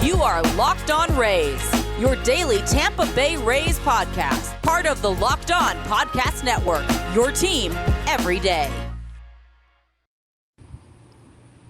You are Locked On Rays, your daily Tampa Bay Rays podcast, part of the Locked On Podcast Network, your team every day.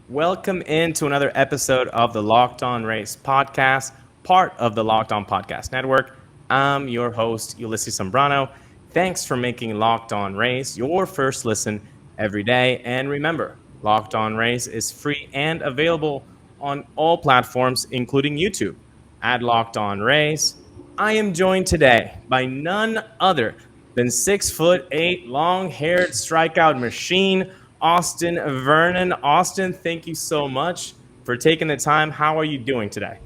Welcome into another episode of the Locked On Rays podcast, part of the Locked On Podcast Network. I'm your host, Ulysses Zambrano. Thanks for making Locked On Rays your first listen every day. And remember, Locked On Rays is free and available on all platforms, including YouTube, at Locked On Rays. I am joined today by none other than 6'8", long-haired strikeout machine, Austin Vernon. Austin, thank you so much for taking the time. How are you doing today?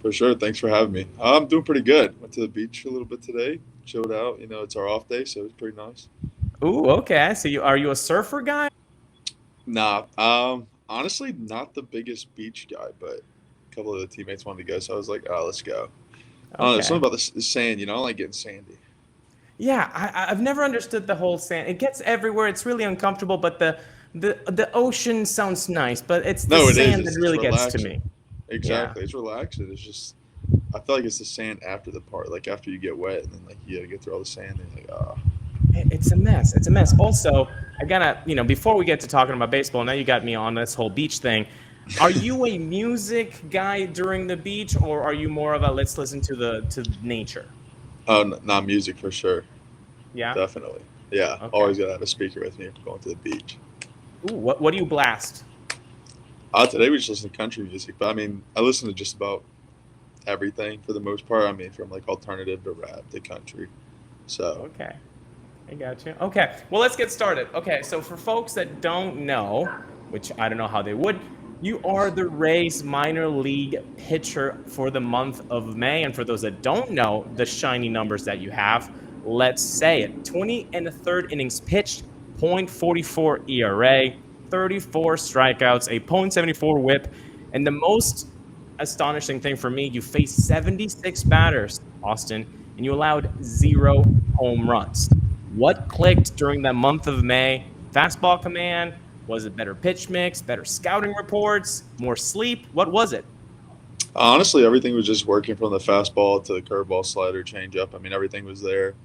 For sure. Thanks for having me. I'm doing pretty good. Went to the beach a little bit today. Chilled out. You know, it's our off day, so it's pretty nice. Ooh, okay. So are you a surfer guy? Nah. Honestly, not the biggest beach guy, but a couple of the teammates wanted to go, so I was like, oh, let's go. I don't know, there's something about the sand, you know, I like getting sandy. Yeah, I've never understood the whole sand. It gets everywhere. It's really uncomfortable, but the ocean sounds nice, but it's the sand that really gets to me. Exactly. Yeah. It's relaxing. It's just, I feel like it's the sand after the part, like after you get wet, and then like you gotta get through all the sand, and you're like, ah. It's a mess. It's a mess. Also, I gotta, before we get to talking about baseball, now you got me on this whole beach thing. Are you a music guy during the beach, or are you more of a let's listen to nature? Oh, not music for sure. Yeah, definitely. Yeah, okay. Always gotta have a speaker with me if I'm going to the beach. Ooh, what do you blast? Today we just listen to country music, but I mean, I listen to just about everything for the most part. I mean, from like alternative to rap to country. So okay. I got you. Okay, well, let's get started. Okay, so for folks that don't know, which I don't know how they would, you are the Rays minor league pitcher for the month of May. And for those that don't know the shiny numbers that you have, let's say it. 20 and a third innings pitched, .44 ERA, 34 strikeouts, a .74 whip, and the most astonishing thing for me, you faced 76 batters, Austin, and you allowed 0 home runs. What clicked during that month of May? Fastball command? Was it better pitch mix, better scouting reports, more sleep? What was it? Honestly, everything was just working from the fastball to the curveball, slider, changeup. I mean, everything was there.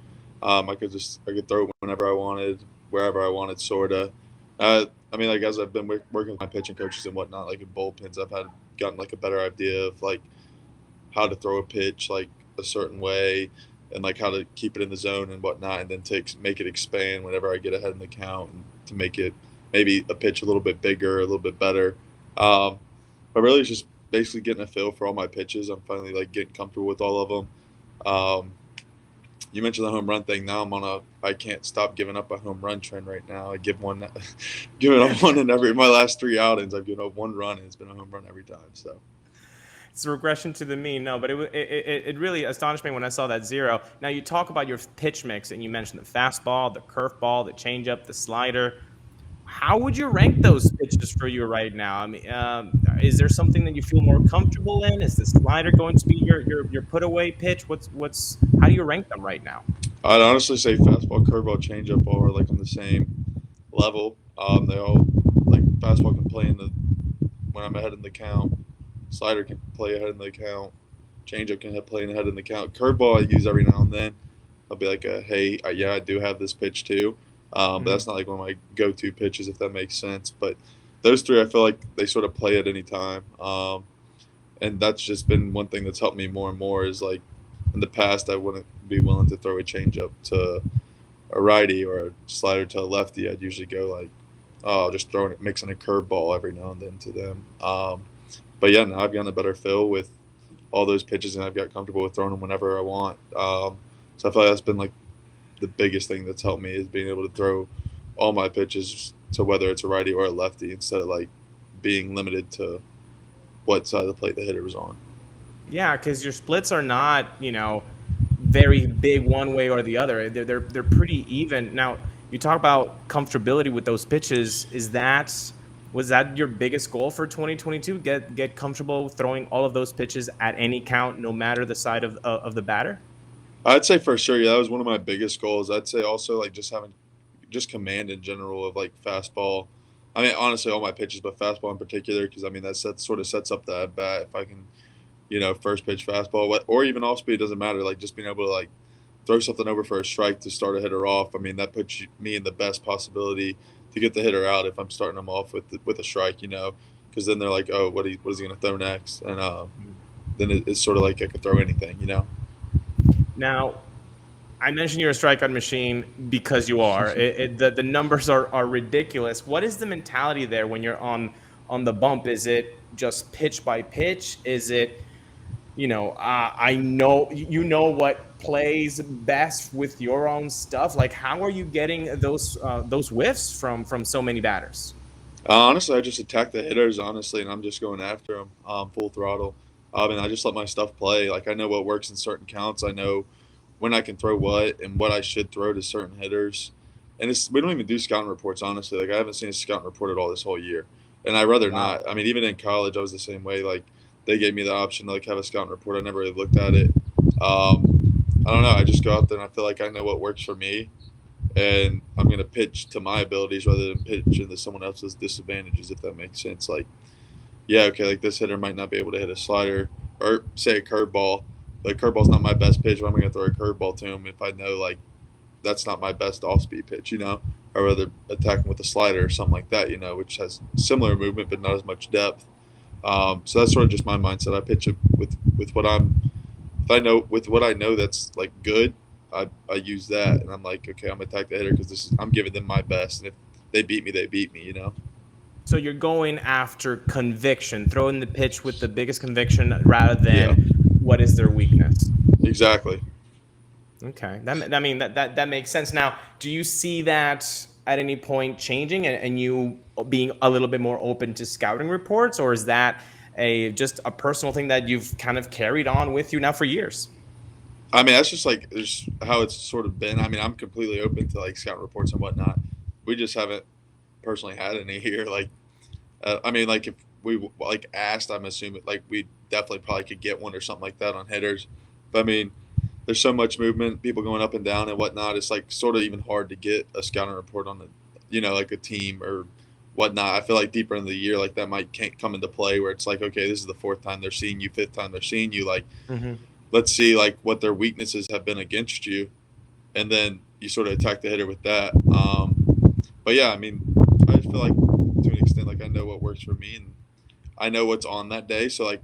I could throw it whenever I wanted, wherever I wanted, sorta. I mean, like as I've been working with my pitching coaches and whatnot, like in bullpens, I've gotten like a better idea of like how to throw a pitch like a certain way, and like how to keep it in the zone and whatnot, and then make it expand whenever I get ahead in the count, and to make it maybe a pitch a little bit bigger, a little bit better. But really, it's just basically getting a feel for all my pitches. I'm finally like getting comfortable with all of them. You mentioned the home run thing. Now I can't stop giving up a home run trend right now. I giving up one in my last 3 outings. I've given up 1 run, and it's been a home run every time. So. It's a regression to the mean. No, but it really astonished me when I saw that 0. Now, you talk about your pitch mix, and you mentioned the fastball, the curveball, the changeup, the slider. How would you rank those pitches for you right now? I mean, is there something that you feel more comfortable in? Is the slider going to be your put-away pitch? How do you rank them right now? I'd honestly say fastball, curveball, changeup all are like on the same level. They all like fastball can play when I'm ahead in the count. Slider can play ahead in the count. Changeup can play ahead in the count. Curveball I use every now and then. I'll be like, hey, I do have this pitch too. But that's not like one of my go-to pitches, if that makes sense. But those 3, I feel like they sort of play at any time. And that's just been one thing that's helped me more and more is like in the past, I wouldn't be willing to throw a changeup to a righty or a slider to a lefty. I'd usually go like, just mixing a curveball every now and then to them. But yeah, now I've gotten a better feel with all those pitches, and I've got comfortable with throwing them whenever I want. So I feel like that's been like the biggest thing that's helped me is being able to throw all my pitches to whether it's a righty or a lefty instead of like being limited to what side of the plate the hitter was on. Yeah, because your splits are not, very big one way or the other. They're pretty even. Now, you talk about comfortability with those pitches. Was that your biggest goal for 2022? Get comfortable throwing all of those pitches at any count, no matter the side of the batter? I'd say for sure, yeah, that was one of my biggest goals. I'd say also like just having command in general of like fastball. I mean, honestly, all my pitches, but fastball in particular, because I mean that sets up the at bat. If I can first pitch fastball, or even off speed, doesn't matter. Like just being able to like throw something over for a strike to start a hitter off. I mean, that puts me in the best possibility to get the hitter out if I'm starting them off with a strike, because then they're like, oh, what is he going to throw next? And then it's sort of like I could throw anything. Now, I mentioned you're a strikeout machine because you are. The numbers are ridiculous. What is the mentality there when you're on the bump? Is it just pitch by pitch? Is it, I know what plays best with your own stuff? Like, how are you getting those whiffs from so many batters? Honestly, I just attack the hitters, honestly, and I'm just going after them full throttle. And I just let my stuff play. Like, I know what works in certain counts. I know when I can throw what and what I should throw to certain hitters. And we don't even do scouting reports, honestly. Like, I haven't seen a scouting report at all this whole year. And I'd rather not. I mean, even in college, I was the same way. Like, they gave me the option to, like, have a scouting report. I never really looked at it. I don't know. I just go out there and I feel like I know what works for me. And I'm going to pitch to my abilities rather than pitch into someone else's disadvantages, if that makes sense. Like, yeah, okay, like this hitter might not be able to hit a slider or say a curveball. But curveball's not my best pitch. Why am I going to throw a curveball to him if I know, like, that's not my best off-speed pitch, I'd rather attack him with a slider or something like that, which has similar movement but not as much depth. So that's sort of just my mindset. I pitch it with what with what I know that's, like, good. I use that, and I'm like, okay, I'm gonna attack the hitter because I'm giving them my best, and if they beat me, they beat me, So you're going after conviction, throwing the pitch with the biggest conviction rather than what is their weakness. Exactly. Okay, that makes sense. Now, do you see that at any point changing and you being a little bit more open to scouting reports, or is that just a personal thing that you've kind of carried on with you now for years? I mean, that's just like there's how it's sort of been. I mean, I'm completely open to like scout reports and whatnot. We just haven't personally had any here. Like, I mean, like if we like asked, I'm assuming like we definitely probably could get one or something like that on hitters. But I mean, there's so much movement, people going up and down and whatnot. It's like sort of even hard to get a scouting report on like a team or whatnot. I feel like deeper in the year, like that can't come into play where it's like, okay, this is the fourth time they're seeing you, fifth time they're seeing you. Like, let's see like what their weaknesses have been against you, and then you sort of attack the hitter with that. But yeah, I mean, I just feel like to an extent, like I know what works for me and I know what's on that day. So like,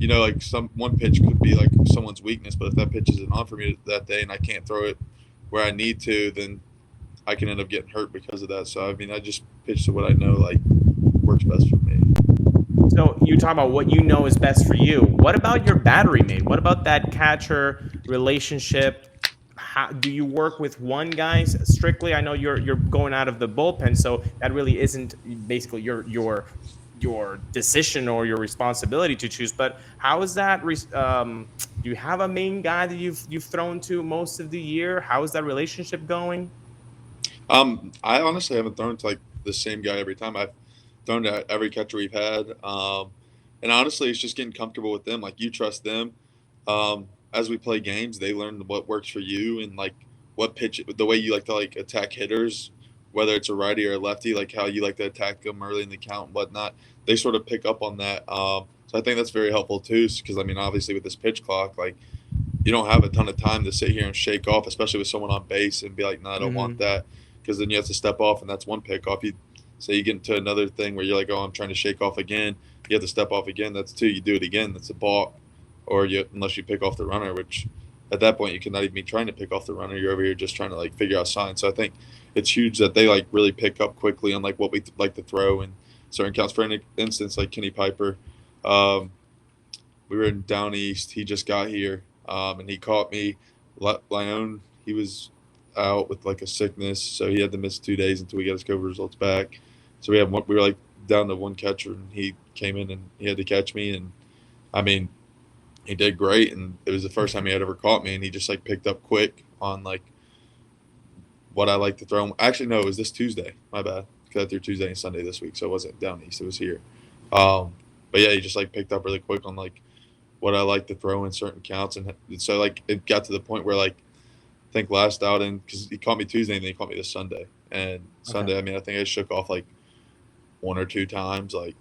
like one pitch could be like someone's weakness, but if that pitch isn't on for me that day and I can't throw it where I need to, then I can end up getting hurt because of that. So I mean, I just pitch to what I know like works best for me. So you talk about what you know is best for you. What about your battery mate? What about that catcher relationship? How, do you work with one guy strictly? I know you're going out of the bullpen, so that really isn't basically your decision or your responsibility to choose. But how is that? Do you have a main guy that you've thrown to most of the year? How is that relationship going? I honestly haven't thrown to like the same guy every time. I've thrown to every catcher we've had. And honestly, it's just getting comfortable with them. Like you trust them. As we play games, they learn what works for you and like what pitch, the way you like to like attack hitters, whether it's a righty or a lefty, like how you like to attack them early in the count and whatnot. They sort of pick up on that. So I think that's very helpful too, because I mean, obviously with this pitch clock, like you don't have a ton of time to sit here and shake off, especially with someone on base and be like, no, I don't want that, because then you have to step off and that's one pickoff. You say you get into another thing where you're like, oh, I'm trying to shake off again. You have to step off again. That's two. You do it again. That's a balk. Or unless you pick off the runner, which at that point you cannot even be trying to pick off the runner. You're over here just trying to like figure out signs. So I think it's huge that they like really pick up quickly on like what we like to throw in certain counts. For instance, like Kenny Piper, we were in down east. He just got here, and he caught me. Lyon, he was out with like a sickness, so he had to miss 2 days until we got his COVID results back. So we were like down to one catcher, and he came in and he had to catch me, and I mean, he did great, and it was the first time he had ever caught me, and he just like picked up quick on like what I like to throw him. Actually, no, it was this Tuesday. My bad, because I threw Tuesday and Sunday this week, so it wasn't down east. It was here. But yeah, he just like picked up really quick on like what I like to throw in certain counts, and so like it got to the point where like I think last outing, because he caught me Tuesday and then he caught me this Sunday, and Sunday, I mean, I think I shook off like one or two times. Like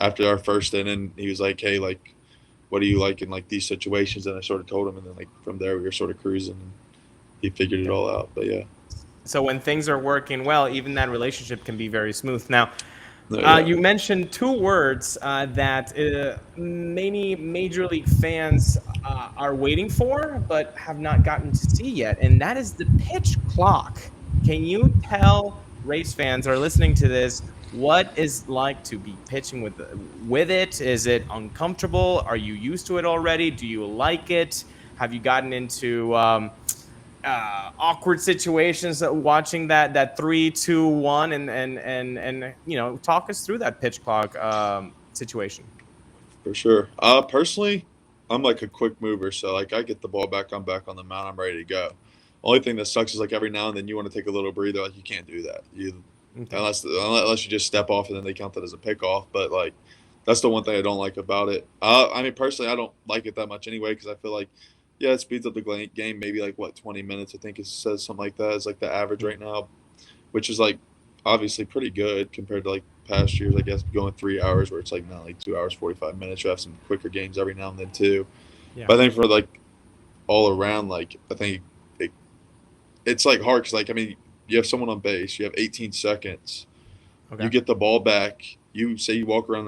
after our first inning, he was like, hey, like what do you like in like these situations? And I sort of told him, and then like from there we were sort of cruising, and he figured it all out. But yeah. So when things are working well, even that relationship can be very smooth. Now, Yeah. you mentioned two words that many major league fans are waiting for, but have not gotten to see yet, and that is the pitch clock. Can you tell Rays fans that are listening to this what is like to be pitching with it? Is it uncomfortable? Are you used to it already? Do you like it? Have you gotten into awkward situations watching that 3, 2, 1 and talk us through that pitch clock situation? For sure. Personally, I'm like a quick mover, so like I get the ball back, I'm back on the mound, I'm ready to go. Only thing that sucks is like every now and then you want to take a little breather, like you can't do that. Okay. Unless you just step off and then they count that as a pickoff. But like that's the one thing I don't like about it. I mean personally, I don't like it that much anyway because I feel like yeah, it speeds up the game maybe like what 20 minutes. I think it says something like that is like the average right now, which is like obviously pretty good compared to like past years. I guess going 3 hours where it's like not like 2 hours 45 minutes. You have some quicker games every now and then too. Yeah. But I think for like all around, like I think it's like hard because like I mean you have someone on base, you have 18 seconds, Okay. you get the ball back, you say you walk around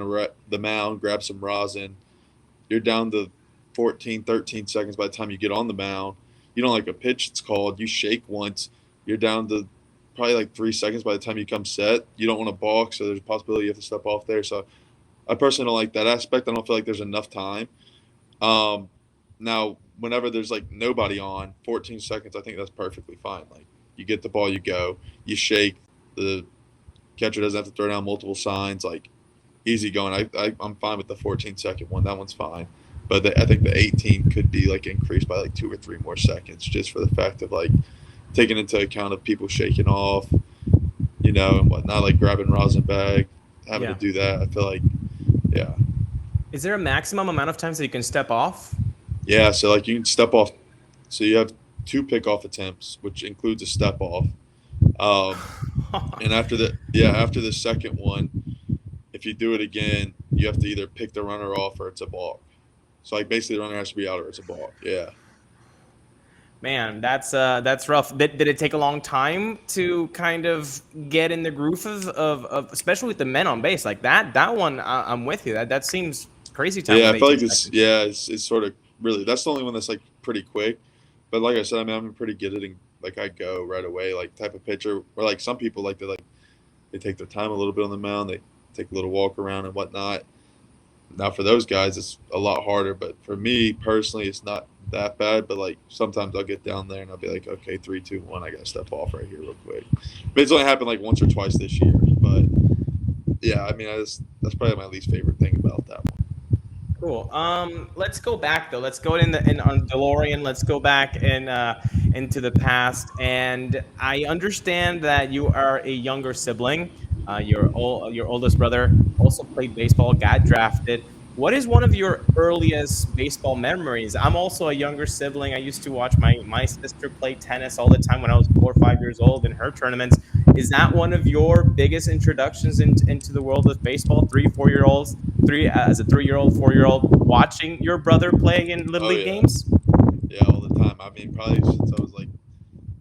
the mound, grab some rosin, you're down to 14, 13 seconds by the time you get on the mound. You don't like a pitch it's called, you shake once, you're down to probably like 3 seconds by the time you come set. You don't want to balk, so there's a possibility you have to step off there. So I personally don't like that aspect. I don't feel like there's enough time. Now, whenever there's like nobody on, 14 seconds, I think that's perfectly fine. Like you get the ball, you go, you shake. The catcher doesn't have to throw down multiple signs. Like easy going. I'm fine with the 14-second one. That one's fine. But I think the 18 could be like increased by like 2 or 3 more seconds, just for the fact of like taking into account of people shaking off, and whatnot, like grabbing rosin bag, having to do that. I feel like, yeah. Is there a maximum amount of times that you can step off? Yeah, so like you can step off. So you have 2 pickoff attempts, which includes a step off. And after the second one, if you do it again, you have to either pick the runner off or it's a balk. So like basically the runner has to be out or it's a balk. Yeah. Man, that's rough. Did it take a long time to kind of get in the groove of especially with the men on base like that one? I'm with you. That seems crazy time. Yeah, With I feel 18 like it's sort of really that's the only one that's like pretty quick. But like I said, I mean I'm pretty good at it. Like I go right away, like type of pitcher. Or like some people like they take their time a little bit on the mound. They take a little walk around and whatnot. Now for those guys, it's a lot harder. But for me personally, it's not that bad. But like sometimes I'll get down there and I'll be like, okay, 3, 2, 1, I gotta step off right here real quick. But it's only happened like once or twice this year. But yeah, I mean, that's probably my least favorite thing about that one. Cool. Let's go back though. Let's go in on DeLorean. Let's go back into the past. And I understand that you are a younger sibling. Your oldest brother also played baseball, got drafted. What is one of your earliest baseball memories? I'm also a younger sibling. I used to watch my sister play tennis all the time when I was 4 or 5 years old in her tournaments. Is that one of your biggest introductions into the world of baseball? 3, 4-year-olds, as a 3-year-old, 4-year-old, watching your brother play in little league games? Yeah, all the time. I mean, probably since I was like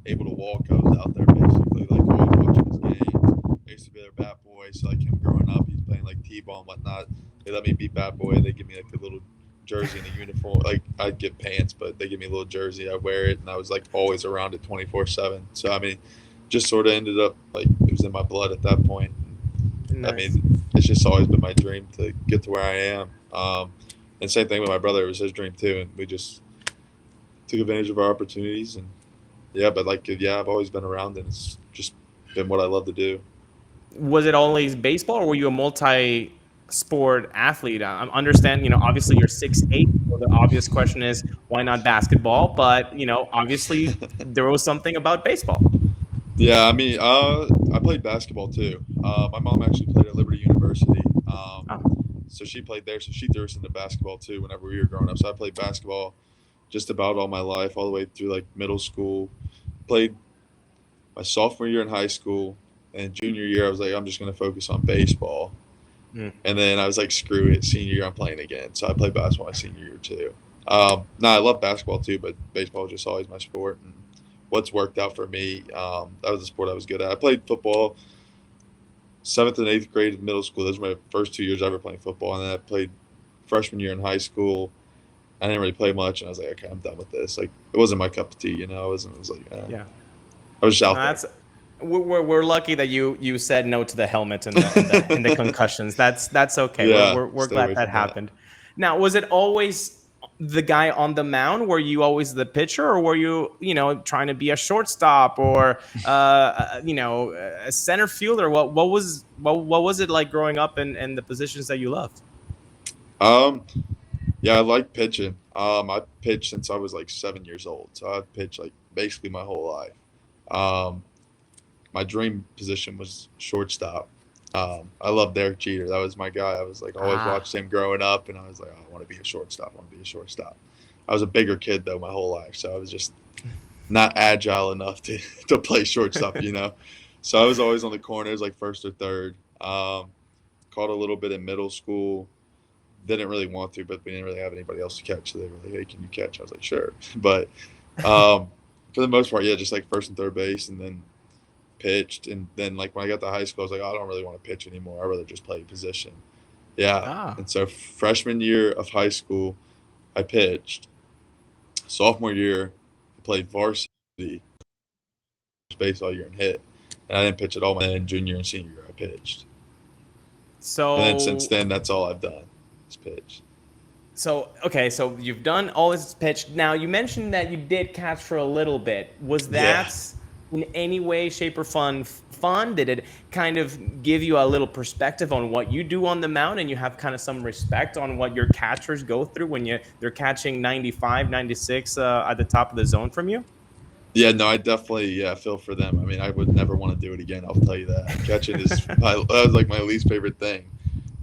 able to walk, I was out there basically like always watching his games. I used to be their bat boy, so like him growing up, he's playing like t-ball and whatnot. They let me be bat boy. They give me like a little jersey and a uniform. Like I'd get pants, but they give me a little jersey. I wear it, and I was like always around it 24/7. So I mean, just sort of ended up like it was in my blood at that point. Nice. I mean, it's just always been my dream to get to where I am. And same thing with my brother; it was his dream too, and we just took advantage of our opportunities. And yeah, but like yeah, I've always been around, and it's just been what I love to do. Was it always baseball, or were you a multi-sport athlete? I understand, obviously you're 6'8", so the obvious question is why not basketball? But obviously there was something about baseball. Yeah, I mean, I played basketball too. My mom actually played at Liberty University, so she played there. So she threw us into basketball too whenever we were growing up. So I played basketball just about all my life, all the way through like middle school. Played my sophomore year in high school, and junior year I was like, I'm just going to focus on baseball. And then I was like, screw it, senior year I'm playing again. So I played basketball my senior year too. No, I love basketball too, but baseball was just always my sport. And what's worked out for me, that was the sport I was good at. I played football 7th and 8th grade in middle school. Those were my first 2 years ever playing football. And then I played freshman year in high school. I didn't really play much, and I was like, okay, I'm done with this. Like, it wasn't my cup of tea, you know. It was like, Yeah. I was just out there. We're lucky that you said no to the helmet and the concussions. That's okay. Yeah, We're stay glad away that from happened. Now, was it always the guy on the mound? Were you always the pitcher, or were you trying to be a shortstop or a center fielder? What was it like growing up in the positions that you loved? Yeah, I like pitching. I pitched since I was like 7 years old, so I've pitched like basically my whole life. Um, my dream position was shortstop. I love Derek Jeter. That was my guy. I was like always watched him growing up, and I was like, oh, I want to be a shortstop. I want to be a shortstop. I was a bigger kid though my whole life, so I was just not agile enough to play shortstop, you know. So I was always on the corners, like first or third. Caught a little bit in middle school. Didn't really want to, but we didn't really have anybody else to catch. So they were like, hey, can you catch? I was like, sure. But for the most part, yeah, just like first and third base, and then pitched. And then like when I got to high school, I was like, oh, I don't really want to pitch anymore. I'd rather just play position. Yeah. And so freshman year of high school, I pitched. Sophomore year, I played varsity base all year and hit. And I didn't pitch at all. And then junior and senior year, I pitched. So And then since then, that's all I've done is pitch. So, okay, so you've done all this pitch. Now, you mentioned that you did catch for a little bit. Was that in any way, shape, or fun? Did it kind of give you a little perspective on what you do on the mound, and you have kind of some respect on what your catchers go through when they're catching 95, 96 at the top of the zone from you? Yeah, no, I definitely feel for them. I mean, I would never want to do it again. I'll tell you that. Catching is like my least favorite thing.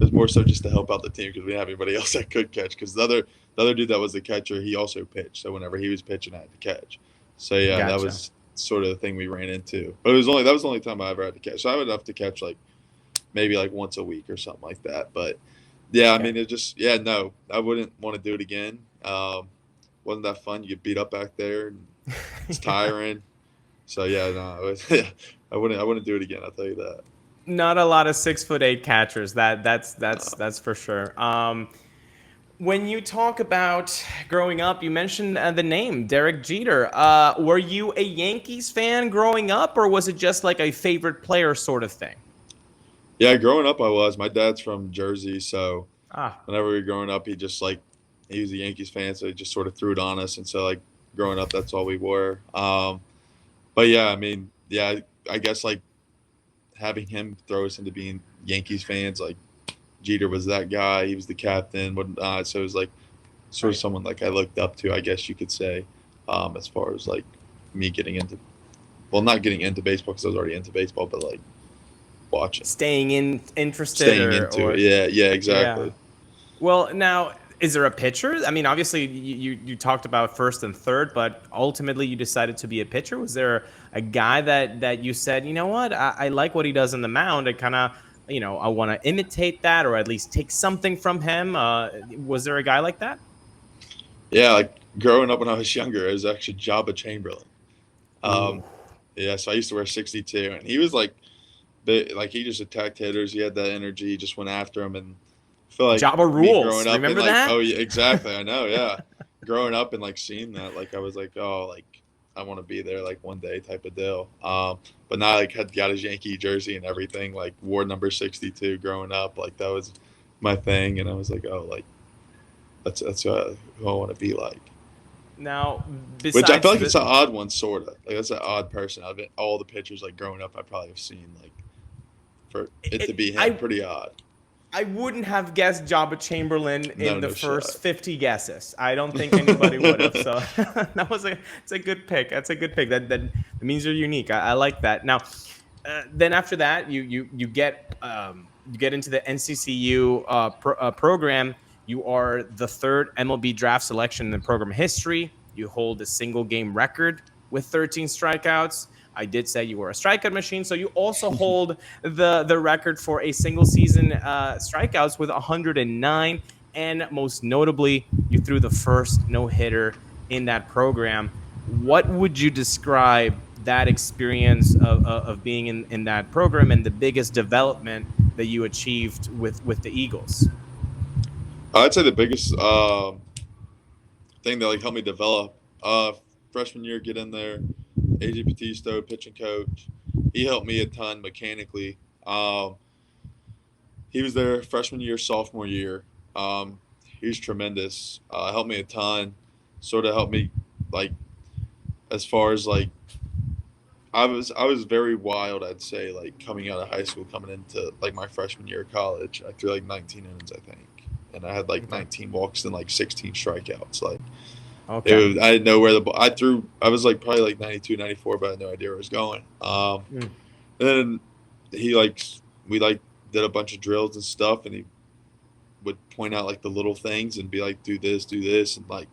It was more so just to help out the team because we didn't have anybody else that could catch. Because the other dude that was the catcher, he also pitched. So whenever he was pitching, I had to catch. So yeah, Gotcha. That was sort of the thing we ran into. But that was the only time I ever had to catch. So I would have to catch like maybe like once a week or something like that. But yeah, I mean, it just no, I wouldn't want to do it again. Wasn't that fun? You get beat up back there. And it's tiring. So yeah, no, I wouldn't do it again. I'll tell you that. Not a lot of 6'8" catchers. That's for sure. When you talk about growing up, you mentioned the name Derek Jeter. Were you a Yankees fan growing up, or was it just like a favorite player sort of thing? Yeah, growing up I was. My dad's from Jersey, so whenever we were growing up, he was a Yankees fan, so he just sort of threw it on us, and so like growing up, that's all we were. But yeah, I mean, I guess like having him throw us into being Yankees fans, like Jeter was that guy. He was the captain, so it was like sort of someone like I looked up to, I guess you could say, as far as like me getting into, not getting into baseball because I was already into baseball, but like watching, staying interested, yeah, exactly. Yeah. Well, now, is there a pitcher? I mean, obviously you talked about first and third, but ultimately you decided to be a pitcher. Was there a guy that you said, you know what, I like what he does on the mound. I kind of, I want to imitate that, or at least take something from him. Was there a guy like that? Yeah, like growing up when I was younger, it was actually Jabba Chamberlain. Yeah, so I used to wear 62, and he was like he just attacked hitters. He had that energy. He just went after them, and I feel like Jabba rules. Growing up Remember and, like, that? Oh yeah, exactly. I know. Yeah, growing up and like seeing that, like I was like, oh, like I want to be there like one day type of deal. But now like had got his Yankee jersey and everything, like wore number 62 growing up, like that was my thing, and I was like, oh, like that's who I want to be like. Now, which I feel like it's an odd one, sort of. Like that's an odd person. I've been all the pictures like growing up, I probably have seen like for it to be him, pretty odd. I wouldn't have guessed Jabba Chamberlain in the first 50 guesses. I don't think anybody would have. So it's a good pick. That's a good pick. That means you're unique. I like that. Now, then after that, you get into the NCCU program. You are the third MLB draft selection in the program history. You hold a single game record with 13 strikeouts. I did say you were a strikeout machine. So you also hold the record for a single season strikeouts with 109. And most notably, you threw the first no-hitter in that program. What would you describe that experience of being in that program and the biggest development that you achieved with the Eagles? I'd say the biggest thing that like helped me develop freshman year, get in there. AJ Batista, pitching coach, he helped me a ton mechanically. He was there freshman year, sophomore year. He's tremendous. Helped me a ton. Sort of helped me like as far as like I was very wild. I'd say like coming out of high school, coming into like my freshman year of college, I threw like 19 innings, I think, and I had like 19 walks and like 16 strikeouts. Like I didn't know where the ball. I was like probably like 92, 94, but I had no idea where it was going. And then we did a bunch of drills and stuff, and he would point out like the little things and be like, do this, and like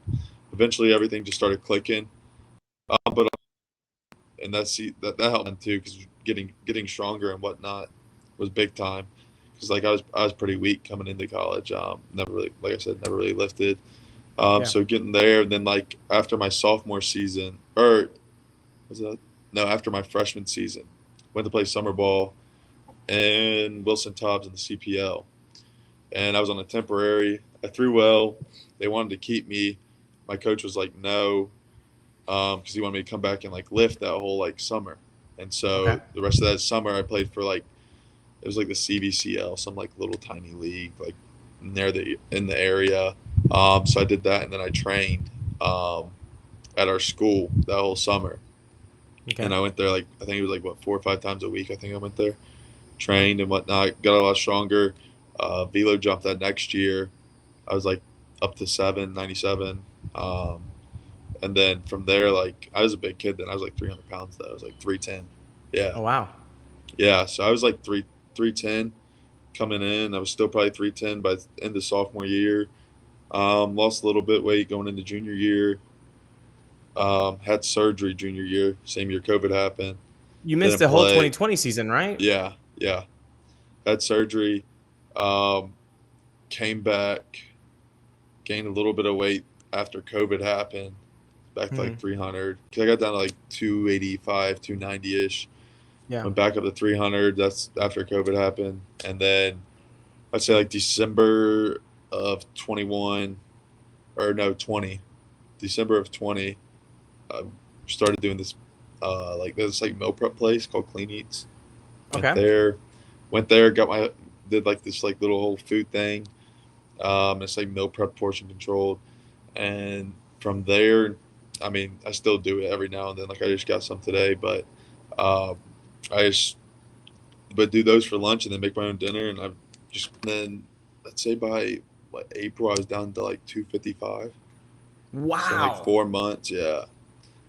eventually everything just started clicking. But and that helped him too, because getting stronger and whatnot was big time. Because like I was pretty weak coming into college. Never really, like I said, never really lifted. So getting there, and then like after my sophomore season, or was that no, after my freshman season, went to play summer ball in Wilson Tobbs in the CPL, and I was on a temporary. I threw well. They wanted to keep me. My coach was like, no, because he wanted me to come back and like lift that whole like summer. And so the rest of that summer, I played for like it was like the CVCL, some like little tiny league like in the area. So I did that, and then I trained at our school that whole summer. And I went there like I think it was like 4 or 5 times a week. I think I went there, trained and whatnot, got a lot stronger. Velo jumped that next year. I was like up to 97. And then from there, like I was a big kid then. I was like 300 pounds though. I was like 310. Yeah. Oh wow. Yeah. So I was like 310 coming in. I was still probably 310 by the end of sophomore year. Lost a little bit weight going into junior year. Had surgery junior year. Same year COVID happened. You missed the whole 2020 season, right? Yeah. Had surgery. Came back. Gained a little bit of weight after COVID happened. Back to like 300. Because I got down to like 285, 290-ish. Yeah. Went back up to 300. That's after COVID happened. And then I'd say like December of 20. December of 20, started doing this there's like meal prep place called Clean Eats. Went there, did like this like little whole food thing. It's like meal prep, portion controlled. And from there, I mean, I still do it every now and then. Like I just got some today, but do those for lunch and then make my own dinner. And then let's say by April, I was down to like 255. Wow. So like 4 months. Yeah.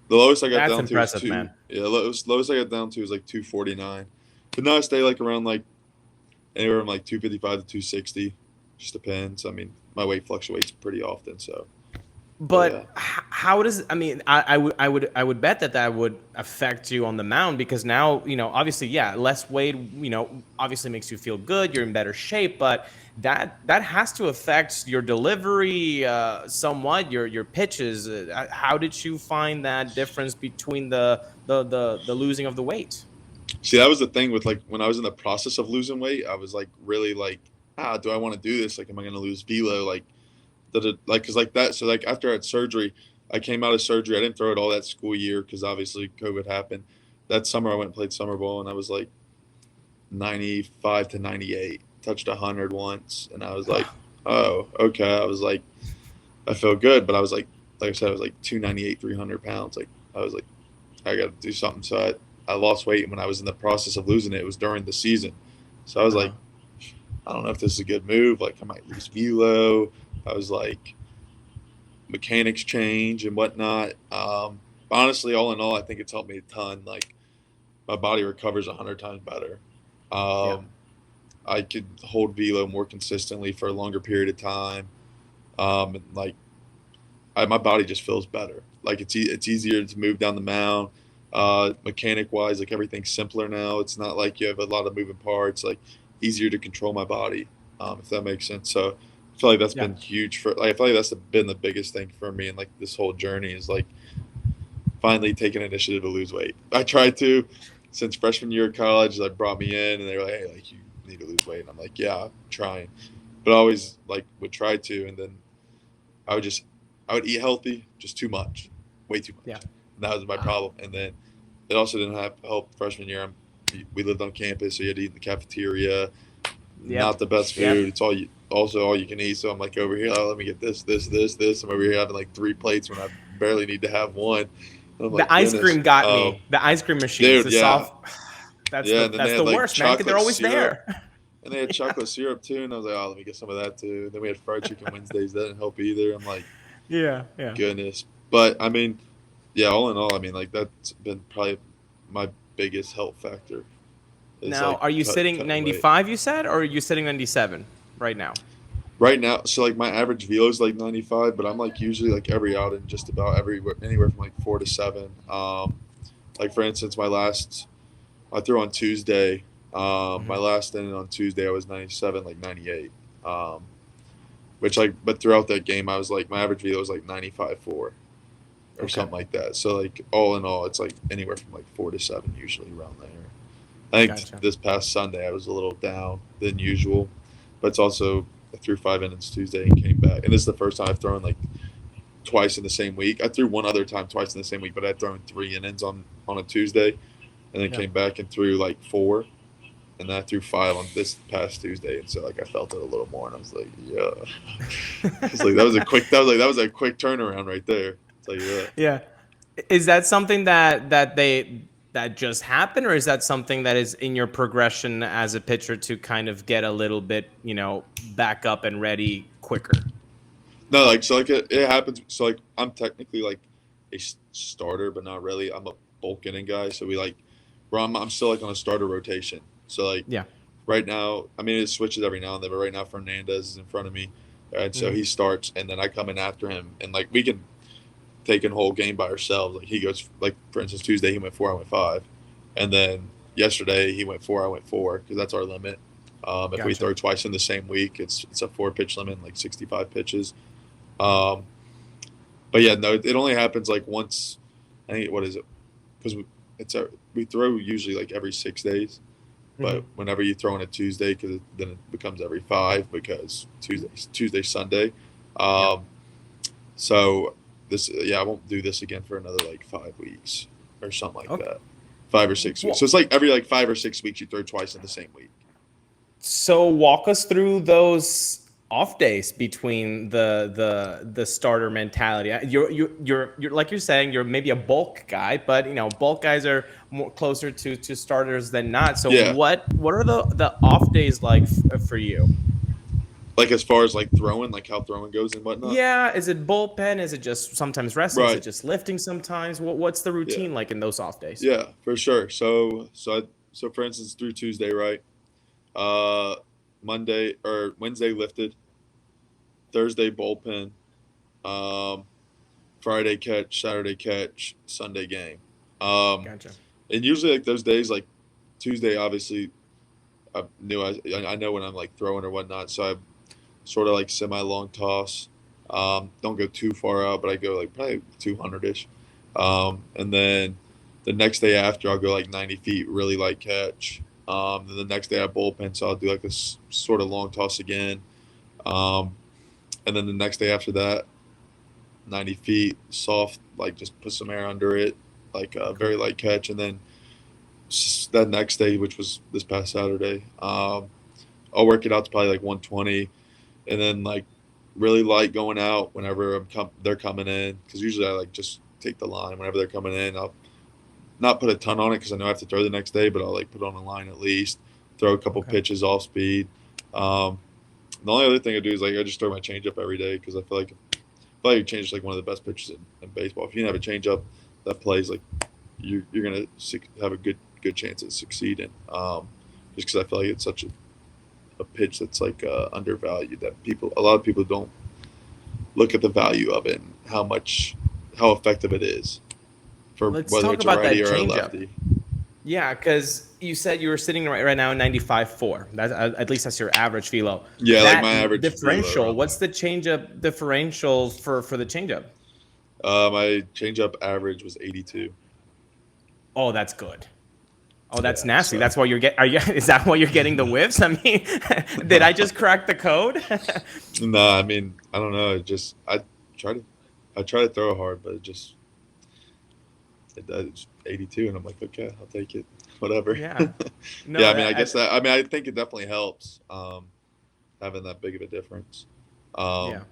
The lowest I got down to was man. Yeah. Lowest I got down to was like 249. But now I stay like around like anywhere from like 255 to 260. Just depends. I mean, my weight fluctuates pretty often, so. But how does I would bet that would affect you on the mound, because now, obviously, less weight, obviously makes you feel good. You're in better shape, but that has to affect your delivery somewhat, your pitches. How did you find that difference between the losing of the weight? See, that was the thing with like when I was in the process of losing weight, I was like really like, do I want to do this? Like, am I going to lose velo? Like, because like that. So like after I had surgery, I came out of surgery. I didn't throw it all that school year because obviously COVID happened. That summer I went and played summer ball, and I was like 95 to 98, touched 100 once, and I was like, oh, okay. I was like, I feel good, but I was like I said, I was like 298, 300 pounds. Like I was like, I got to do something. So I lost weight, and when I was in the process of losing it, it was during the season. So I was like, I don't know if this is a good move. Like I might lose velo. I was like, mechanics change and whatnot. Honestly, all in all, I think it's helped me a ton. Like my body recovers 100 times better. I could hold velo more consistently for a longer period of time. And like my body just feels better. Like it's easier to move down the mound. Mechanic wise, like everything's simpler now. It's not like you have a lot of moving parts, like easier to control my body, if that makes sense. So I feel like that's Yeah. been huge for, like, I feel like that's been the biggest thing for me. And like this whole journey is like finally taking initiative to lose weight. I tried to since freshman year of college. They brought me in and they were like, hey, like you need to lose weight. And I'm like, yeah, I'm trying. But I always like would try to. And then I would eat healthy, just too much, way too much. Yeah. And that was my problem. And then it also didn't have help freshman year. We lived on campus, so you had to eat in the cafeteria. Not the best food. It's all you can eat. So I'm like over here, oh, let me get this. I'm over here having like 3 plates when I barely need to have one. The ice cream got me. The ice cream machines. Dude, That's and then that's the worst, man, because they're always syrup. there. And they had chocolate syrup too, and I was like, oh, let me get some of that too. Then we had fried chicken Wednesdays. That didn't help either. I'm like, yeah. goodness. But I mean, yeah, all in all, I mean, like that's been probably my biggest help factor. Now, are you sitting 95, you said, or are you sitting 97 right now? Right now, so like my average velo is like 95, but I'm like usually like every outing just about anywhere from like 4 to 7. Like for instance, I threw on Tuesday. My last inning on Tuesday, I was 97, like 98. But throughout that game, I was like, my average velo was like 95.4 or something like that. So like all in all, it's like anywhere from like 4 to 7 usually around there. I think this past Sunday I was a little down than usual, but it's also I threw 5 innings Tuesday and came back. And this is the first time I've thrown like twice in the same week. I threw one other time twice in the same week, but I'd thrown 3 innings on a Tuesday and then came back and threw like 4. And then I threw 5 on this past Tuesday. And so like I felt it a little more and I was like, yeah. It's like that was a quick turnaround right there. I'll tell you that. Yeah. Is that something that just happened, or is that something that is in your progression as a pitcher to kind of get a little bit, back up and ready quicker? No, like so, like it happens. So like I'm technically like a starter, but not really. I'm a bulk inning guy. So I'm still like on a starter rotation. So like right now, I mean it switches every now and then, but right now Fernandez is in front of me, and so he starts, and then I come in after him, and like we can take a whole game by ourselves. Like he goes, like for instance Tuesday he went 4, I went 5, and then yesterday he went 4, I went 4 because that's our limit. If we throw twice in the same week, it's a 4 pitch limit, like 65 pitches. But yeah, no, it only happens like once. I think what is it? Because we throw usually like every 6 days, but whenever you throw on a Tuesday, because then it becomes every 5 because Tuesday Sunday. So I won't do this again for another like 5 weeks or something like that. 5 or 6 weeks. So it's like every like 5 or 6 weeks you throw twice in the same week. So walk us through those off days between the starter mentality. You're like you're saying, you're maybe a bulk guy, but bulk guys are more closer to starters than not. So what are the off days like for you? Like as far as like throwing, like how throwing goes and whatnot? Yeah, is it bullpen? Is it just sometimes wrestling? Right. Is it just lifting sometimes? What's the routine like in those off days? Yeah, for sure. So for instance, through Tuesday, right? Monday or Wednesday lifted, Thursday bullpen, Friday catch, Saturday catch, Sunday game. Gotcha. And usually like those days, like Tuesday, obviously, I know when I'm like throwing or whatnot, so I sort of like semi-long toss. Don't go too far out, but I go like probably 200-ish. And then the next day after, I'll go like 90 feet, really light catch. Then the next day I bullpen, so I'll do like this sort of long toss again. And then the next day after that, 90 feet, soft, like just put some air under it, like a very light catch. And then that next day, which was this past Saturday, I'll work it out to probably like 120. And then like really light going out whenever they're coming in, because usually I like just take the line whenever they're coming in. I'll not put a ton on it because I know I have to throw the next day, but I'll like put on a line at least, throw a couple pitches off speed. The only other thing I do is like I just throw my changeup every day because I feel like change is like one of the best pitches in baseball. If you have a changeup that plays, like you're gonna have a good chance at succeeding. Just because I feel like it's such a pitch that's like undervalued, that a lot of people don't look at the value of it and how effective it is. for Let's whether talk it's a about that righty or a changeup. lefty. Yeah, because you said you were sitting right now in 95.4. That's at least that's your average velo. Yeah, That like my average differential. velo. What's the changeup differential for the changeup? My changeup average was 82. Oh, that's good. Oh, that's Yeah, nasty. so. That's why is that why you're getting the whiffs? I mean, did I just crack the code? No, I mean, I don't know. Try to I try to throw hard, but it's 82, and I'm like, okay, I'll take it, whatever. Yeah. Yeah, No, I mean, I guess that. I mean, I think it definitely helps having that big of a difference. yeah.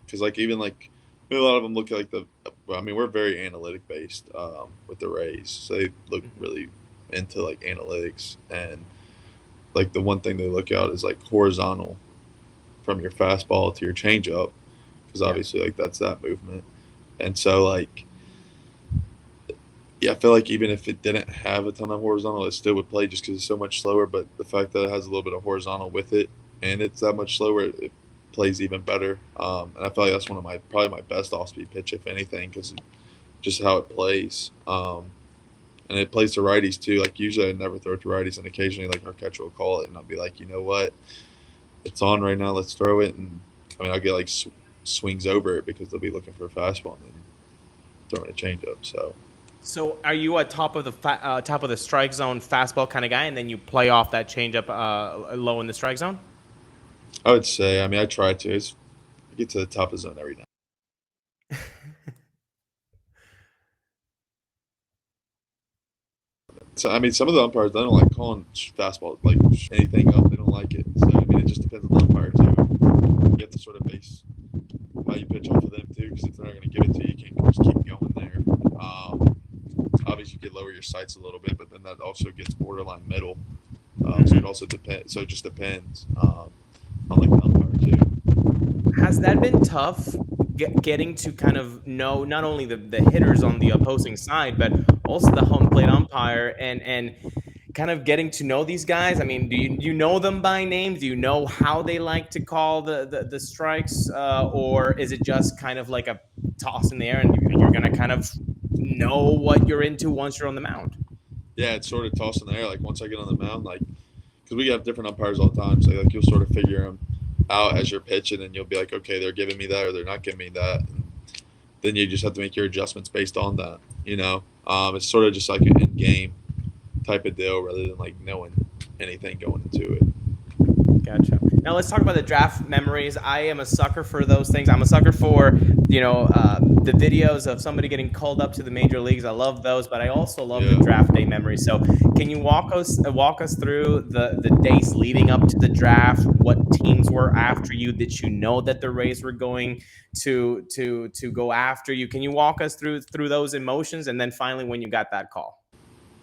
Because like even like a lot of them look like I mean, we're very analytic based with the Rays, so they look really into like analytics, and like the one thing they look at is like horizontal from your fastball to your changeup, because obviously like that's that movement, and so like yeah, I feel like even if it didn't have a ton of horizontal, it still would play just because it's so much slower. But the fact that it has a little bit of horizontal with it, and it's that much slower, it plays even better. And I feel like that's one of probably my best off-speed pitch, if anything, because just how it plays. And it plays to righties too. Like usually I never throw it to righties, and occasionally like our catcher will call it, and I'll be like, you know what, it's on right now, let's throw it. And I mean, I'll get like swings over it because they'll be looking for a fastball and then throwing a changeup. So, are you a top of the strike zone fastball kind of guy, and then you play off that changeup low in the strike zone? I would say, I mean, I try to. I get to the top of the zone every now. So I mean, some of the umpires they don't like calling fastball like anything up. They don't like it. So I mean, it just depends on the umpire too. You have to sort of base how you pitch off of them too, because if they're not going to give it to you, you can't just keep going there. Obviously, you could lower your sights a little bit, but then that also gets borderline middle. So it also depends. So it just depends on like the umpire too. Has that been tough getting to kind of know not only the hitters on the opposing side, but also the home plate umpire and kind of getting to know these guys? I mean, do you know them by name? Do you know how they like to call the strikes? Or is it just kind of like a toss in the air and you're going to kind of know what you're into once you're on the mound? Yeah, it's sort of tossed in the air. Like once I get on the mound, like because we have different umpires all the time, so like you'll sort of figure them out as you're pitching, and you'll be like, okay, they're giving me that or they're not giving me that. And then you just have to make your adjustments based on that. It's sort of just like an in-game type of deal rather than like knowing anything going into it. Gotcha. Now let's talk about the draft memories. I am a sucker for those things. I'm a sucker for, the videos of somebody getting called up to the major leagues. I love those, but I also love the draft day memories. So can you walk us through the days leading up to the draft? What teams were after you that you know that the Rays were going to go after you? Can you walk us through those emotions, and then finally when you got that call?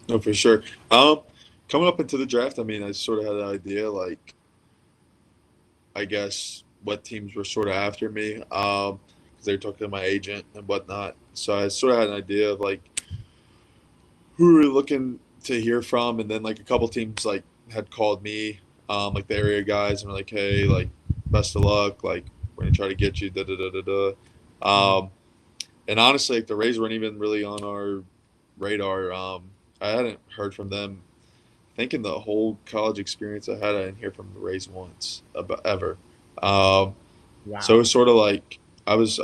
No, for sure. Coming up into the draft, I mean, I sort of had an idea, like, I guess, what teams were sort of after me, because they were talking to my agent and whatnot. So I sort of had an idea of, like, who we were looking to hear from. And then, like, a couple teams, like, had called me, like, the area guys, and were like, hey, like, best of luck. Like, we're going to try to get you, da-da-da-da-da. And honestly, like, the Rays weren't even really on our radar. I hadn't heard from them. I think in the whole college experience I had, I didn't hear from the Rays once ever. Wow. So it was sort of like I was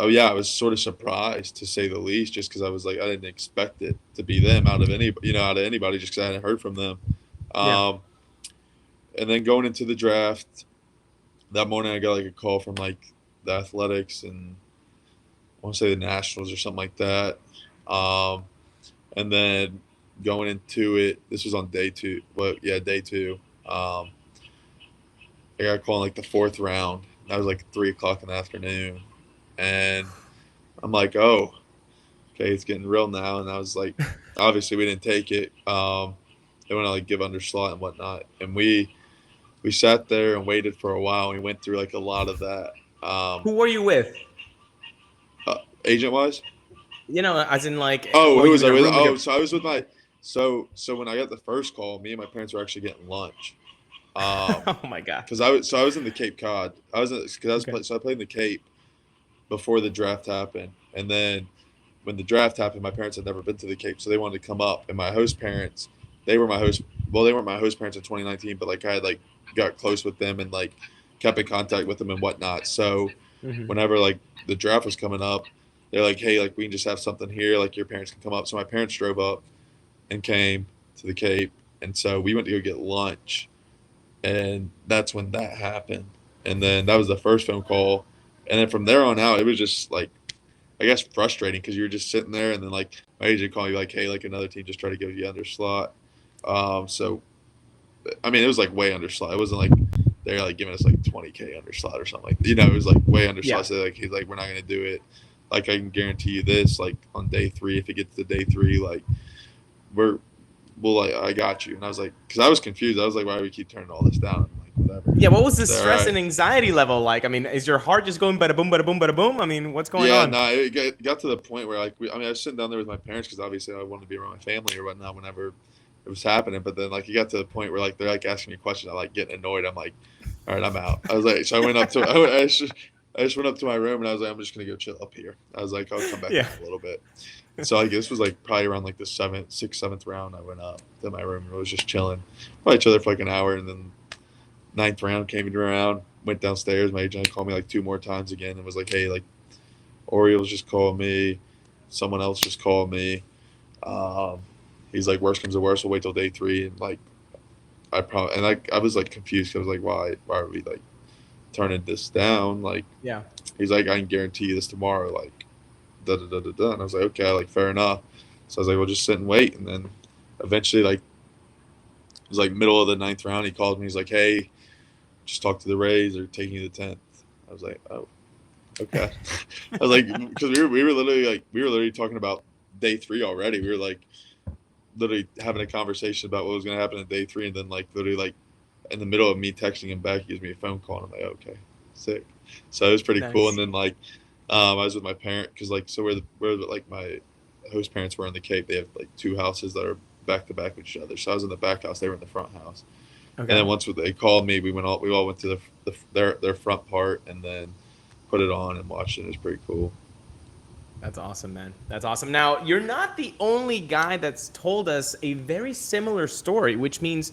sort of surprised, to say the least, just because I was like, I didn't expect it to be them out of anybody, just because I hadn't heard from them. And then going into the draft that morning, I got like a call from like the Athletics and I want to say the Nationals or something like that. And then going into it, this was on day two. Day two. I got a call in like the fourth round. That was like 3:00 in the afternoon. And I'm like, oh, okay, it's getting real now. And I was like, obviously we didn't take it. They want to like give underslot and whatnot. And we sat there and waited for a while. And we went through like a lot of that. Who were you with? Agent wise? As in like. Oh, who was I with? Oh, so I was with my. So when I got the first call, me and my parents were actually getting lunch. Oh my god! Because I was in the Cape Cod. I played in the Cape before the draft happened, and then when the draft happened, my parents had never been to the Cape, so they wanted to come up. And my host parents, they were my host. Well, they weren't my host parents in 2019, but like I had like got close with them and like kept in contact with them and whatnot. So Mm-hmm. whenever like the draft was coming up, they're like, hey, like we can just have something here, like your parents can come up. So my parents drove up and came to the Cape, and so we went to go get lunch, and that's when that happened. And then that was the first phone call, and then from there on out, it was just like, I guess frustrating because you were just sitting there, and then like my agent called you like, hey, like another team just tried to give you under slot. So I mean, it was like way under slot. It wasn't like they're like giving us like 20K under slot or something. Like, it was like way under slot. Yeah. So like he's like, we're not gonna do it. Like I can guarantee you this. Like on day 3, if it gets to day 3, like like I got you. And I was like, because I was confused. I was like, why do we keep turning all this down? I'm like, whatever. Yeah, what was the Is that stress right? and anxiety level like? I mean, is your heart just going bada boom, bada boom, bada boom? I mean, what's going Yeah, on? no, it got to the point where like I was sitting down there with my parents because obviously I wanted to be around my family or whatnot whenever it was happening. But then like it got to the point where like they're like asking me questions, I like getting annoyed. I'm like, all right, I'm out. I was like, so I went up to I just went up to my room and I was like, I'm just gonna go chill up here. I was like, I'll come back Yeah. in a little bit. So like this was like probably around like the 7th round. I went up to my room and was just chilling, probably each other for like an hour, and then 9th round came around. Went downstairs. My agent called me like 2 more times again and was like, hey, like Orioles just called me. Someone else just called me. He's like, worst comes to worst, we'll wait till day 3. And like, I was like confused. I was like, why are we like turning this down? Like, Yeah. he's like, I can guarantee you this tomorrow. Like, da da da da da. And I was like, okay, like fair enough. So I was like, well, just sit and wait. And then eventually, like, it was like middle of the 9th round. He called me. He's like, hey, just talk to the Rays. They're taking you to 10th. I was like, oh, okay. I was like, because we were literally talking about day 3 already. We were like literally having a conversation about what was going to happen in day 3, and then like literally like in the middle of me texting him back, he gives me a phone call, and I'm like, okay, sick. So it was pretty cool. Nice. And then like I was with my parent because like so where like my host parents were in the Cape. They have like 2 houses that are back to back with each other. So I was in the back house. They were in the front house. Okay. And then once they called me, we all went to their front part and then put it on and watched it. It was pretty cool. That's awesome, man. That's awesome. Now, you're not the only guy that's told us a very similar story, which means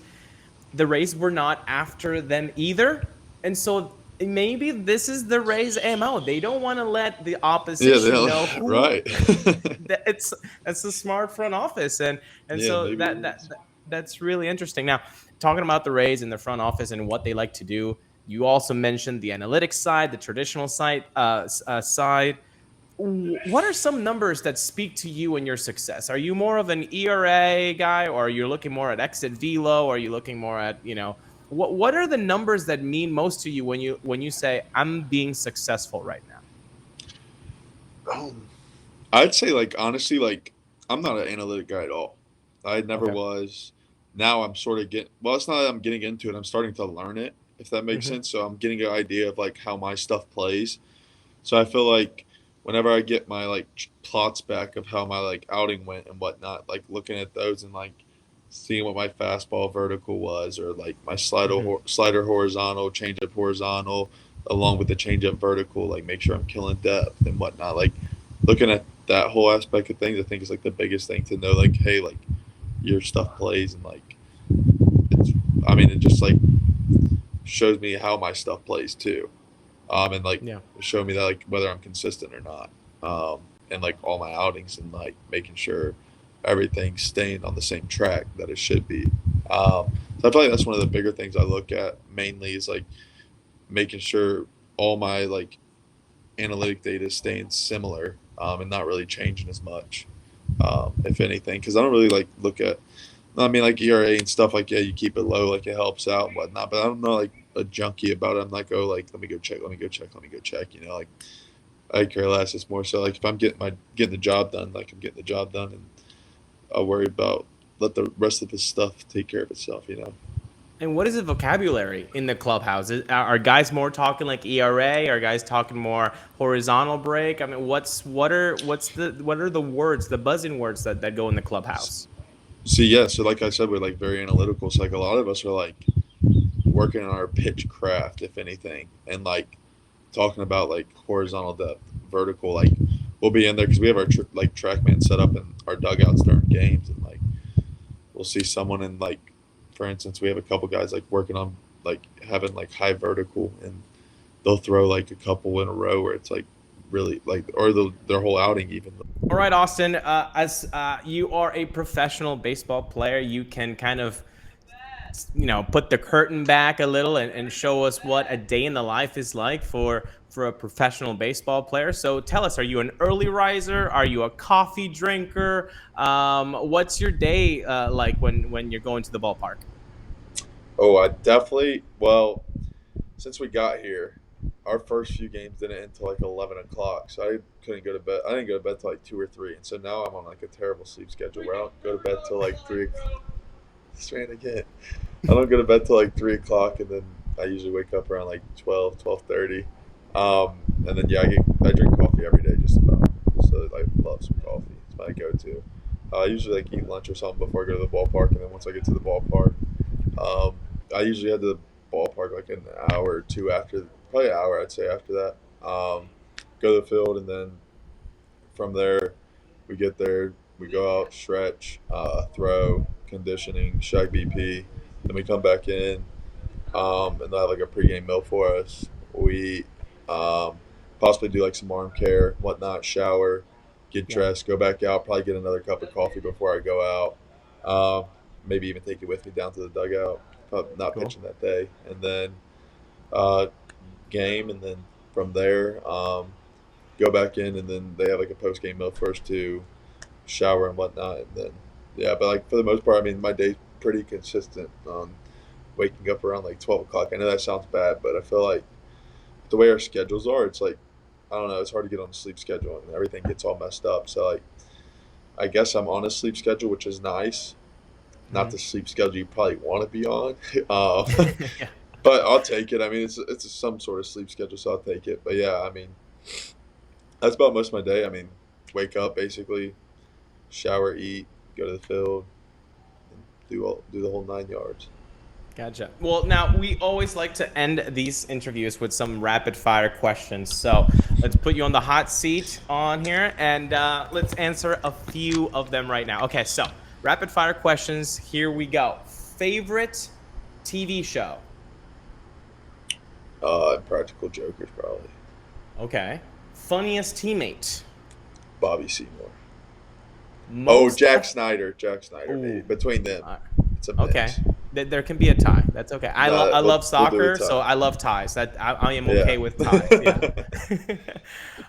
the Rays were not after them either. And so maybe this is the Rays' MO. They don't want to let the opposition know who. Right. That's the smart front office. And Yeah, so maybe it that's really interesting. Now, talking about the Rays and the front office and what they like to do, you also mentioned the analytics side, the traditional side. What are some numbers that speak to you and your success? Are you more of an ERA guy, or are you looking more at exit velo, or are you looking more at, what are the numbers that mean most to you when you say I'm being successful right now? I'd say like honestly, like I'm not an analytic guy at all. I never Okay. was. Now I'm sort of it's not that I'm getting into it. I'm starting to learn it, if that makes Mhm. sense. So I'm getting an idea of like how my stuff plays. So I feel like whenever I get my like plots back of how my like outing went and whatnot, like looking at those and like seeing what my fastball vertical was, or like my slider horizontal, changeup horizontal, along with the changeup vertical, like make sure I'm killing depth and whatnot. Like looking at that whole aspect of things, I think is like the biggest thing to know. Like, hey, like your stuff plays, and like it just like shows me how my stuff plays too. And like Yeah. show me that like whether I'm consistent or not, and like all my outings and like making sure everything's staying on the same track that it should be. So I feel like that's one of the bigger things I look at mainly is like making sure all my like analytic data is staying similar, and not really changing as much, if anything, because I don't really like look at. I mean, like ERA and stuff like, yeah, you keep it low, like it helps out and whatnot. But I'm not like a junkie about it. I'm like, oh, like let me go check. Like I care less. It's more so like if I'm getting the job done, like I'm getting the job done, and I'll worry about let the rest of the stuff take care of itself. And what is the vocabulary in the clubhouse? Are guys more talking like ERA? Are guys talking more horizontal break? I mean, what are the words, the buzzing words that go in the clubhouse? So yeah, so like I said, we're like very analytical. So like a lot of us are like working on our pitch craft, if anything, and like talking about like horizontal depth, vertical, like we'll be in there because we have our TrackMan set up in our dugouts during games, and like we'll see someone in like, for instance, we have a couple guys like working on like having like high vertical, and they'll throw like a couple in a row where it's like really like, or their whole outing even. All right, Austin, as you are a professional baseball player, you can kind of, put the curtain back a little and show us what a day in the life is like for a professional baseball player. So tell us, are you an early riser? Are you a coffee drinker? What's your day like when you're going to the ballpark? Oh, I definitely, well, since we got here, our first few games didn't end until like 11 o'clock, so I couldn't go to bed. I didn't go to bed till like 2 or 3, and so now I'm on like a terrible sleep schedule where I don't go to bed till like 3. Straight again. I don't go to bed till like 3 o'clock, and then I usually wake up around like 12:30. And then yeah, I drink coffee every day just about. So I love some coffee. It's my go-to. I usually like eat lunch or something before I go to the ballpark, and then once I get to the ballpark, I usually head to the ballpark like an hour or two after, probably an hour I'd say after that. Go to the field, and then from there we get there, we go out, stretch, throw, conditioning, shag BP. Then we come back in, and they'll have like a pregame meal for us. We possibly do like some arm care, whatnot, shower, get dressed, go back out, probably get another cup of coffee before I go out. Maybe even take it with me down to the dugout. Probably not Cool. pitching that day, and then game, and then from there go back in, and then they have like a post game meal first to shower and whatnot, and then yeah. But like for the most part, I mean, my day's pretty consistent on waking up around like 12 o'clock. I know that sounds bad, but I feel like the way our schedules are, it's like, I don't know, it's hard to get on a sleep schedule and everything gets all messed up. So like, I guess I'm on a sleep schedule, which is nice. Not the sleep schedule you probably want to be on, Yeah. but I'll take it. I mean, it's some sort of sleep schedule, so I'll take it. But yeah, I mean, that's about most of my day. I mean, wake up basically, shower, eat, go to the field, and do the whole 9 yards. Gotcha. Well, now we always like to end these interviews with some rapid fire questions. So let's put you on the hot seat on here, and let's answer a few of them right now. Okay, so rapid fire questions. Here we go. Favorite TV show? Practical Jokers probably. Okay. Funniest teammate? Bobby Seymour. Most Jack Snyder. Maybe. Ooh. Between them, it's a mix. Okay. There can be a tie. That's okay. I love we'll do a soccer, tie. so I love ties. I am okay Yeah. with ties.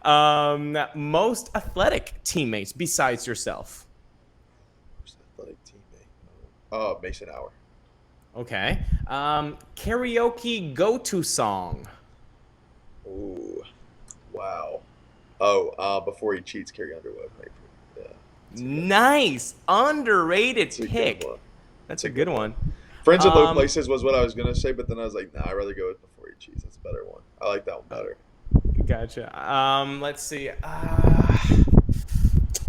Yeah. Most athletic teammates besides yourself. Athletic teammate. Mason Hour. Okay. Karaoke go-to song. Ooh, wow. Before he cheats, Carrie Underwood. Maybe. Yeah, Nice. Underrated that's a pick. good one. That's a good one. Friends in Low Places was what I was gonna say, but then I was like, nah, I'd rather go with Before He Cheats. That's a better one. I like that one better. Gotcha. Let's see.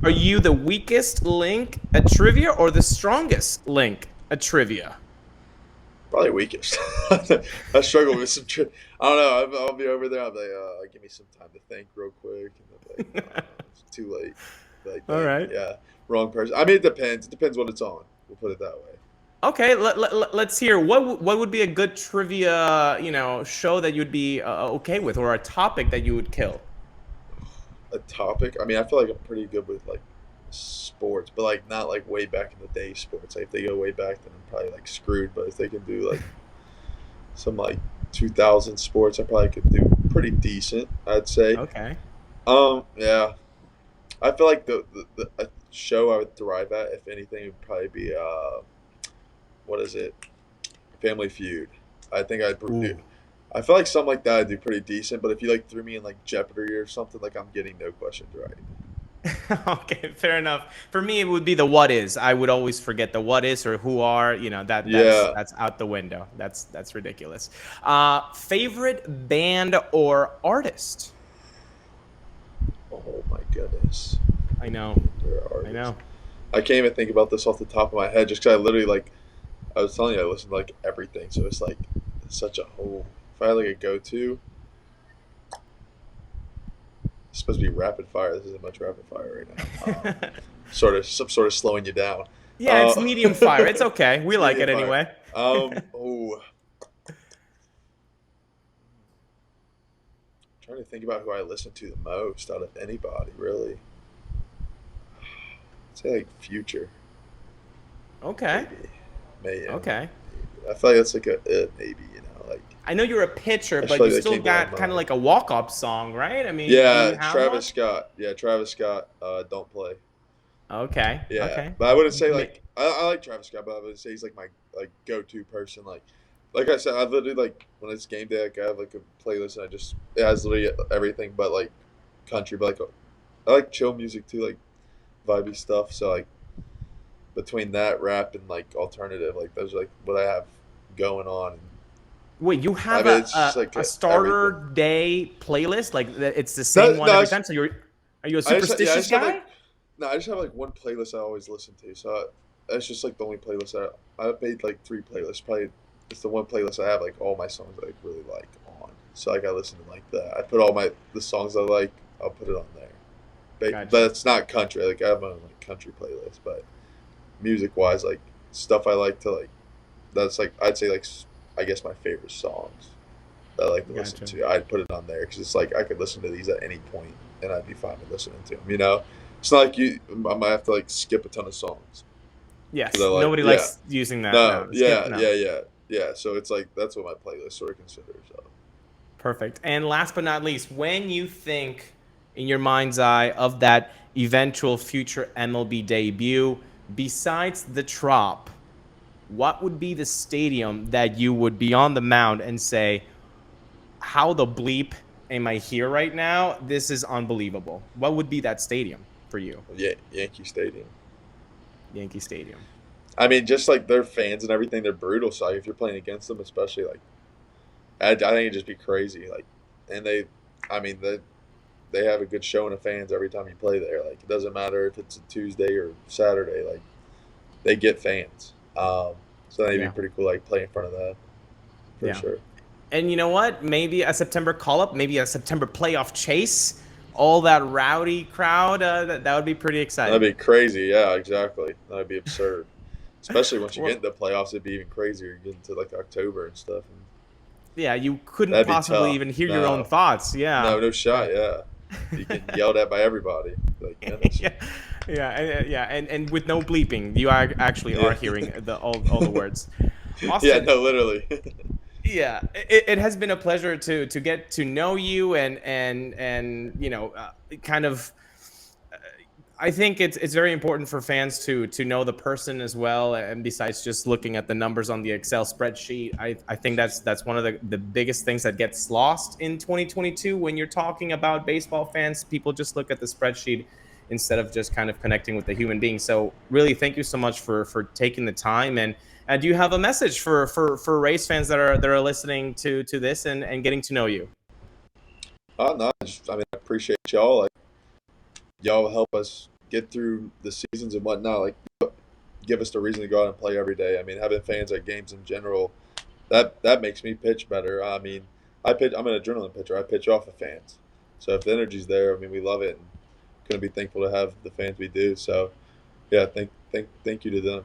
Are you the weakest link at trivia or the strongest link at trivia? Probably weakest. I struggle with some. I don't know. I'll be over there. I'll be like, give me some time to think real quick, and I'll be like, no, it's too late. Like, All right. Yeah, wrong person. I mean, it depends. It depends what it's on. We'll put it that way. Okay, let's hear what would be a good trivia, show that you'd be okay with, or a topic that you would kill. A topic. I mean, I feel like I'm pretty good with like sports, but like not like way back in the day sports. Like if they go way back, then I'm probably like screwed. But if they can do like some like 2000 sports, I probably could do pretty decent, I'd say. Okay. Yeah. I feel like the a show I would thrive at, if anything, would probably be what is it? Family Feud. I think I'd do. I feel like something like that I'd do pretty decent, but if you like threw me in like Jeopardy or something, like I'm getting no questions right. Okay, fair enough. For me, it would be the what is. I would always forget the what is or who are. That's out the window. That's ridiculous. Favorite band or artist? Oh my goodness. I know. I can't even think about this off the top of my head, just because I literally like. I was telling you, I listen to like everything, so it's like such a whole. If I had like a go-to, It's supposed to be rapid fire. This isn't much rapid fire right now. Sort of slowing you down. Yeah, it's medium fire. It's okay. We like it Medium fire. anyway. Trying to think about who I listen to the most out of anybody, really. I'd say like Future. Okay. Maybe. Okay. I feel like that's like a maybe, like. I know you're a pitcher, but like you that still came to my got kind of mind. like a walk-up song, right? I mean, do Yeah, you have Travis one? Scott. Yeah, Travis Scott. Don't play. Okay. Yeah, Okay. but I wouldn't say like I like Travis Scott, but I would say he's like my like go-to person. Like I said, I literally like when it's game day, like, I have like a playlist and it has literally everything but like country, but like I like chill music too, like vibey stuff. So like between that rap and like alternative, like those are like what I have going on. Wait, you have It's just like a starter everything. day playlist? Like it's the same one every time? So are you a superstitious guy? I just have like one playlist I always listen to. So that's just like the only playlist I've made like 3 playlists. Probably it's the one playlist I have like all my songs I like really like on. So like I listen to like that. I put all the songs I like. I'll put it on there. But it's not country. Like I have my own like country playlist. But music wise, like stuff I like to like. That's like I'd say like I guess my favorite songs that I like to listen to. I'd put it on there because it's like I could listen to these at any point and I'd be fine with listening to them. You know. It's not like I might have to like skip a ton of songs. Yes, nobody likes using that. Yeah. So it's like that's what my playlist sort of considers. Perfect. And last but not least, when you think in your mind's eye of that eventual future MLB debut, besides the Trop, what would be the stadium that you would be on the mound and say, how the bleep am I here right now? This is unbelievable. What would be that stadium for you? Yeah, Yankee Stadium. Yankee Stadium. I mean, just like their fans and everything, they're brutal. So like, if you're playing against them, especially like, I think it'd just be crazy. Like, and they have a good showing of fans every time you play there. Like, it doesn't matter if it's a Tuesday or Saturday. Like, they get fans. So that'd be pretty cool. Like play in front of that for sure. And you know what? Maybe a September call-up, maybe a September playoff chase. All that rowdy crowd, that would be pretty exciting. That'd be crazy. Yeah, exactly. That'd be absurd. Especially once you get into the playoffs, it'd be even crazier. You get into like October and stuff. Yeah, you couldn't possibly even hear your own thoughts. Yeah. No shot. Yeah, you get yelled at by everybody. Like, and with no bleeping, you actually are hearing all the words. Austin, yeah, no, literally. Yeah, it has been a pleasure to get to know you and you know, kind of. I think it's very important for fans to know the person as well, and besides just looking at the numbers on the Excel spreadsheet, I think that's one of the biggest things that gets lost in 2022 when you're talking about baseball fans. People just look at the spreadsheet instead of just kind of connecting with the human being. So really, thank you so much for taking the time. And do you have a message for Rays fans that are listening to this and getting to know you? No, I appreciate y'all. Like, y'all help us get through the seasons and whatnot. Like, give us the reason to go out and play every day. I mean, having fans at games in general, that makes me pitch better. I mean, I'm an adrenaline pitcher. I pitch off of fans. So if the energy's there, I mean, we love it. And going to be thankful to have the fans we do. So, yeah, thank you to them.